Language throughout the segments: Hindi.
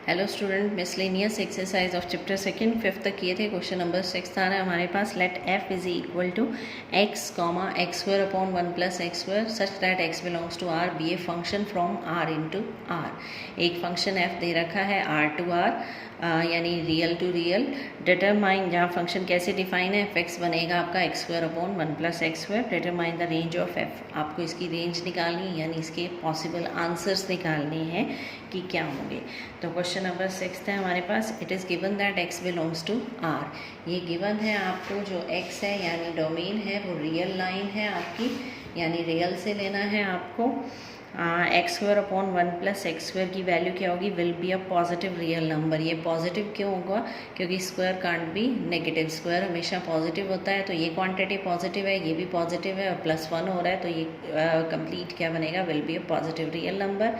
Hello student, miscellaneous exercise of chapter second fifth तक किए थे। क्वेश्चन नंबर 6 आ रहा है हमारे पास। Let F is equal to X comma X square upon 1 plus X square such that X belongs to R be a function from R into R. एक फंक्शन एफ दे रखा है आर टू आर यानी रियल टू रियल। डिटरमाइन, जहाँ फंक्शन कैसे डिफाइन है, एफ एक्स बनेगा आपका X square upon 1 plus X square. Determine the range of F, आपको इसकी रेंज निकालनी है यानी इसके पॉसिबल आंसर्स निकालने हैं कि क्या होंगे। तो क्वेश्चन नंबर 6 है हमारे पास। It is given that X belongs to R. ये गिवन है आपको, जो एक्स है यानी डोमेन है वो रियल लाइन है आपकी, यानी रियल से लेना है आपको। X square upon 1 plus X square की वैल्यू क्या होगी, will be a positive real number. ये पॉजिटिव क्यों होगा, क्योंकि square can't be negative, square हमेशा पॉजिटिव होता है। तो ये क्वांटिटी पॉजिटिव है, ये भी पॉजिटिव है और +1 हो रहा है, तो ये कंप्लीट क्या बनेगा, will be a positive real number.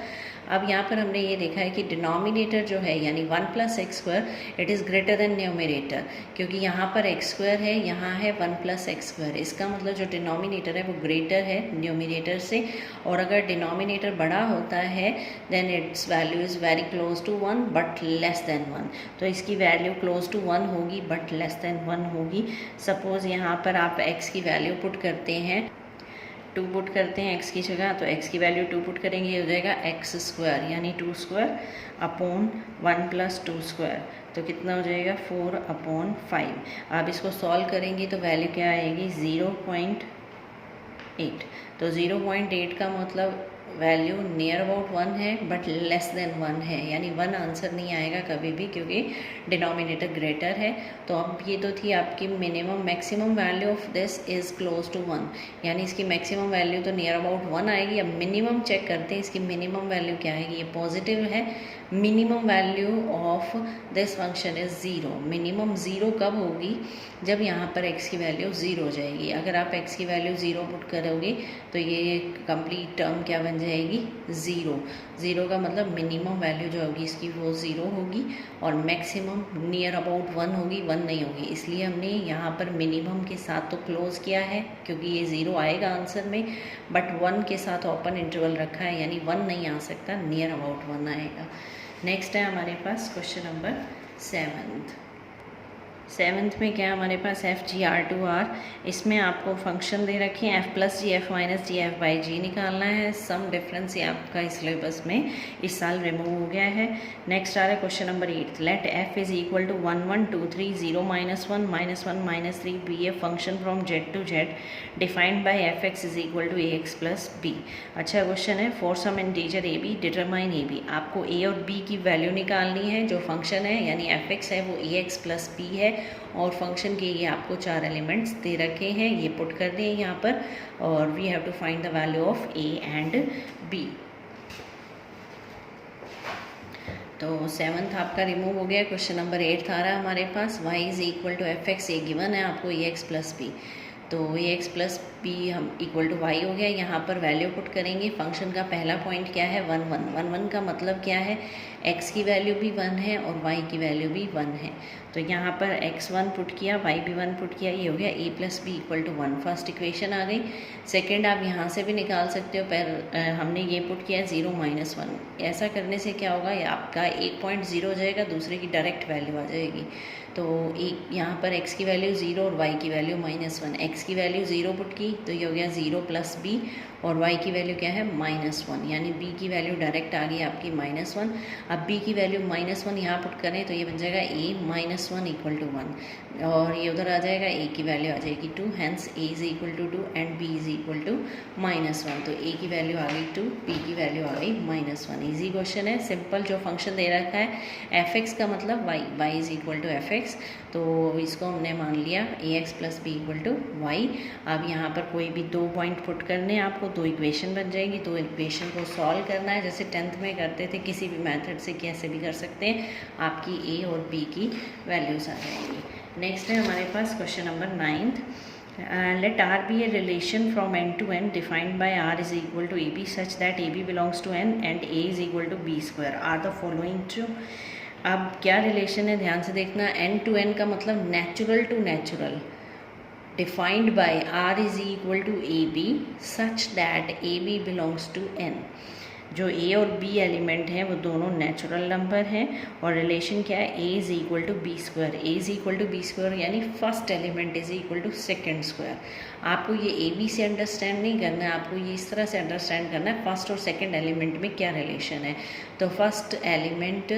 अब यहाँ पर हमने ये देखा है कि डिनोमिनेटर जो है यानी 1 plus X square, it is greater than numerator, क्योंकि यहाँ पर एक्स स्क्वायर है, यहाँ है 1 प्लस एक्स स्क्वायर। इसका मतलब जो डिनोमिनेटर है वो ग्रेटर है न्यूमरेटर से, और अगर डिनोमिनेटर बड़ा होता है then its value is very close to 1 but less than 1। तो इसकी वैल्यू क्लोज टू 1 होगी बट लेस देन 1 होगी। सपोज़ यहाँ पर आप एक्स की वैल्यू पुट करते हैं, 2 पुट करते हैं एक्स की जगह, तो एक्स की वैल्यू 2 पुट करेंगे, ये हो जाएगा एक्स स्क्वायर यानी 2 स्क्वायर अपॉन 1 प्लस 2 स्क्वायर, तो कितना हो जाएगा 4 अपॉन 5। आप इसको सॉल्व करेंगे तो वैल्यू क्या आएगी 0.8। तो 0.8 का मतलब वैल्यू नियर अबाउट 1 है बट लेस देन 1 है, यानी 1 आंसर नहीं आएगा कभी भी, क्योंकि डिनोमिनेटर ग्रेटर है। तो अब ये तो थी आपकी minimum, maximum value of this is close to 1, यानी इसकी मैक्सिमम वैल्यू तो नियर अबाउट 1 आएगी। अब मिनिमम चेक करते हैं, इसकी मिनिमम वैल्यू क्या आएगी, ये पॉजिटिव है। Minimum value of this function is 0। Minimum 0 कब होगी, जब यहाँ पर x की वैल्यू 0 हो जाएगी। अगर आप x की वैल्यू 0 पुट करोगे तो ये कंप्लीट टर्म क्या बन जाएगी 0। 0 का मतलब मिनिमम वैल्यू जो होगी इसकी वो 0 होगी, और मैक्सिमम नियर अबाउट 1 होगी, 1 नहीं होगी। इसलिए हमने यहाँ पर मिनिमम के साथ तो क्लोज किया है क्योंकि ये 0 आएगा आंसर में, बट 1 के साथ ओपन इंटरवल रखा है यानी 1 नहीं आ सकता, नियर अबाउट 1 आएगा। नेक्स्ट है हमारे पास क्वेश्चन नंबर 7th में क्या है हमारे पास, F G R to R. इसमें आपको फंक्शन दे रखे हैं F plus G F minus G F by G निकालना है। सम डिफरेंस ये आपका इस सिलेबस में इस साल रिमूव हो गया है। नेक्स्ट आ रहा है question number 8। Let F is equal to 1 1 2 3 0 -1 -1 -3 be a function from z to z defined by f x is equal to a x plus b. अच्छा क्वेश्चन है, for some integer a b determine a b. आपको ए और बी की वैल्यू निकालनी है। जो फंक्शन है यानी एफ एक्स है वो ए एक्स प्लस बी है, और फंक्शन के ये आपको 4 एलिमेंट्स दे रखे हैं, ये पुट कर दें यहाँ पर, और we have to find the value of A and B. तो 7th आपका रिमूव हो गया। क्वेश्चन नंबर 8 आ रहा है हमारे पास, y is equal to F X. ये गिवन है आपको ए एक्स प्लस बी, तो ए एक्स प्लस बी हम इक्वल टू वाई हो गया। यहाँ पर वैल्यू पुट करेंगे। फंक्शन का पहला पॉइंट क्या है 1 1 1 1 का मतलब क्या है, x की वैल्यू भी 1 है और y की वैल्यू भी 1 है। तो यहाँ पर x1 पुट किया, y भी 1 पुट किया, ये हो गया a plus B equal to 1। First equation आ गई। सेकेंड आप यहाँ से भी निकाल सकते हो, पर हमने ये पुट किया 0 -1। ऐसा करने से क्या होगा, ये आपका 1.0 हो जाएगा, दूसरे की डायरेक्ट वैल्यू आ जाएगी। तो एक यहाँ पर x की वैल्यू 0 और y की वैल्यू -1। x की वैल्यू 0 पुट की तो ये हो गया 0 प्लस बी, और y की वैल्यू क्या है -1, यानी b की वैल्यू डायरेक्ट आ गई आपकी -1। अब b की वैल्यू -1 यहाँ पुट करें तो ये बन जाएगा a -1 इक्वल टू 1, और ये उधर आ जाएगा, a की वैल्यू आ जाएगी 2, hence a is equal to 2 and b is equal to -1। तो a की वैल्यू आ गई 2, b की वैल्यू आ गई -1। ईजी क्वेश्चन है, सिंपल। जो फंक्शन दे रखा है एफ एक्स का मतलब y is equal to F X, तो इसको हमने मान लिया A x plus B equal to Y. अब यहाँ पर कोई भी 2 पॉइंट पुट करने हैं आपको, 2 इक्वेशन बन जाएगी। 2 इक्वेशन को सॉल्व करना है, जैसे 10th में करते थे, किसी भी मेथड से कैसे भी कर सकते हैं। आपकी ए और बी की वैल्यूज़ आ जाएंगी। नेक्स्ट है हमारे पास question number 9th। Let R be a relation from n to n defined by R is equal to AB such that AB belongs to n and A is equal to B square. Are the following true? अब क्या रिलेशन है, ध्यान से देखना। n to n का मतलब natural to natural, defined by R is equal to AB such that AB belongs to n। जो ए और बी एलिमेंट हैं वो दोनों नेचुरल नंबर हैं और रिलेशन क्या है, A is equal to B square. A is equal to B square यानी first element is equal to second square. आपको ये ए बी से अंडरस्टैंड नहीं करना है, आपको ये इस तरह से अंडरस्टैंड करना है फर्स्ट और सेकेंड एलिमेंट में क्या रिलेशन है। तो फर्स्ट एलिमेंट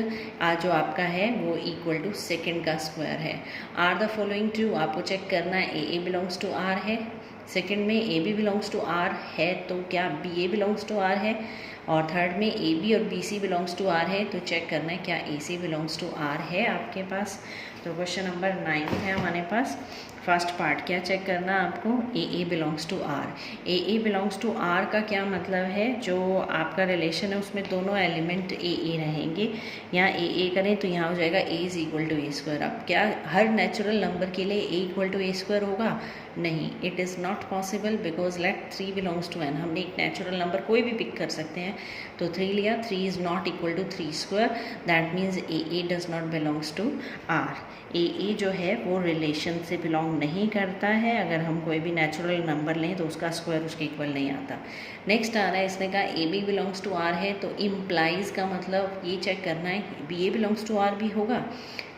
जो आपका है वो इक्वल टू सेकेंड का स्क्वायर है। आर द फॉलोइंग ट्रू, आपको चेक करना है ए बिलोंग्स टू आर है, सेकेंड में A B belongs to R है तो क्या B A belongs to R है, और थर्ड में ए बी और B C belongs to R है तो चेक करना है क्या A C belongs to R है आपके पास। तो क्वेश्चन नंबर 9 है हमारे पास। फर्स्ट पार्ट क्या चेक करना आपको, A belongs to R. A belongs to R का क्या मतलब है, जो आपका रिलेशन है उसमें दोनों एलिमेंट ए रहेंगे। यहाँ ए करें तो यहाँ हो जाएगा A is equal to A square. अब क्या हर नेचुरल नंबर के लिए A equal to A square होगा, नहीं, it is not possible because let 3 belongs to N. हमने एक नेचुरल नंबर कोई भी पिक कर सकते हैं, तो 3 लिया, 3 is not equal to 3 square, that means A does not belongs to R. A जो है वो रिलेशन से बिलोंग नहीं करता है। अगर हम कोई भी नेचुरल नंबर लें तो उसका स्क्वायर उसके इक्वल नहीं आता। नेक्स्ट आ रहा है, इसने कहा A B belongs to R है तो इम्प्लाइज का मतलब ये चेक करना है B A belongs to R भी होगा।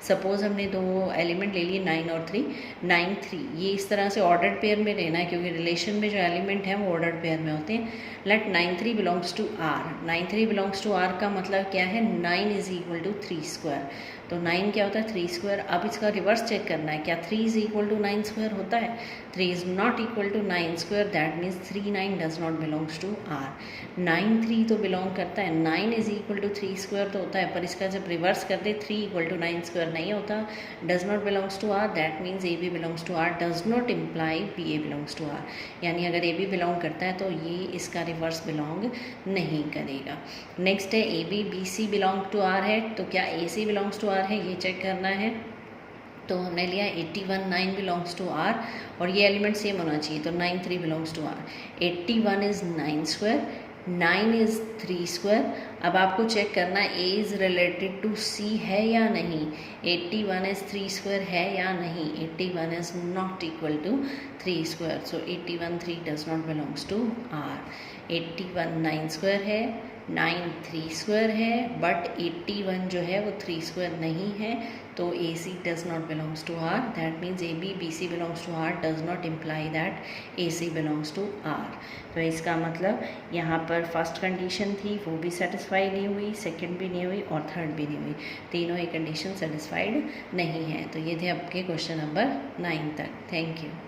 सपोज हमने दो एलिमेंट ले लिए 9 और 3, 9 3, ये इस तरह से ऑर्डर्ड पेयर में लेना है क्योंकि रिलेशन में जो एलिमेंट हैं वो ऑर्डर्ड पेयर में होते हैं। Let 9 3 belongs to R. 9 3 belongs to R का मतलब क्या है, 9 इज इक्वल टू 3 स्क्वायर। तो 9 क्या होता है, 3 स्क्वायर। अब इसका रिवर्स चेक करना है, क्या 3 इज इक्वल टू 9 स्क्वायर होता है। 3 is not equal to 9 square, that means 3 9 does not belongs to R. 9 3 तो बिलोंग करता है, 9 इज इक्वल टू 3 स्क्वायर तो होता है, पर इसका जब रिवर्स कर दे 3 इक्वल टू 9 स्क्वायर नहीं होता, does not belongs to R, that means A B belongs to R does not imply B A belongs to R. यानी अगर ए बी बिलोंग करता है तो ये इसका रिवर्स बिलोंग नहीं करेगा। नेक्स्ट है A B B C belong to R है तो क्या A C belongs to R है, ये चेक करना है। तो हमने लिया 81 9 बिलोंग्स टू आर और ये एलिमेंट सेम होना चाहिए, तो 9 3 belongs to R. 81 is 9 square, 9 is 3 square. अब आपको चेक करना है A is related to C है या नहीं। 81 इज़ 3 स्क्वायर है या नहीं, 81 is not equal to 3 square, so 81 3 does not belongs to R. 81 9 square है, 9 3 स्क्वायर है, बट 81 जो है वो 3 स्क्वायर नहीं है, तो A C does not belongs to R, that means A B B C belongs to R does not imply that A C belongs to R. तो इसका मतलब यहाँ पर फर्स्ट कंडीशन थी वो भी सेटिस्फाई नहीं हुई, सेकंड भी नहीं हुई और थर्ड भी नहीं हुई, तीनों ही कंडीशन सेटिस्फाइड नहीं है। तो ये थे आपके क्वेश्चन नंबर 9 तक। Thank you.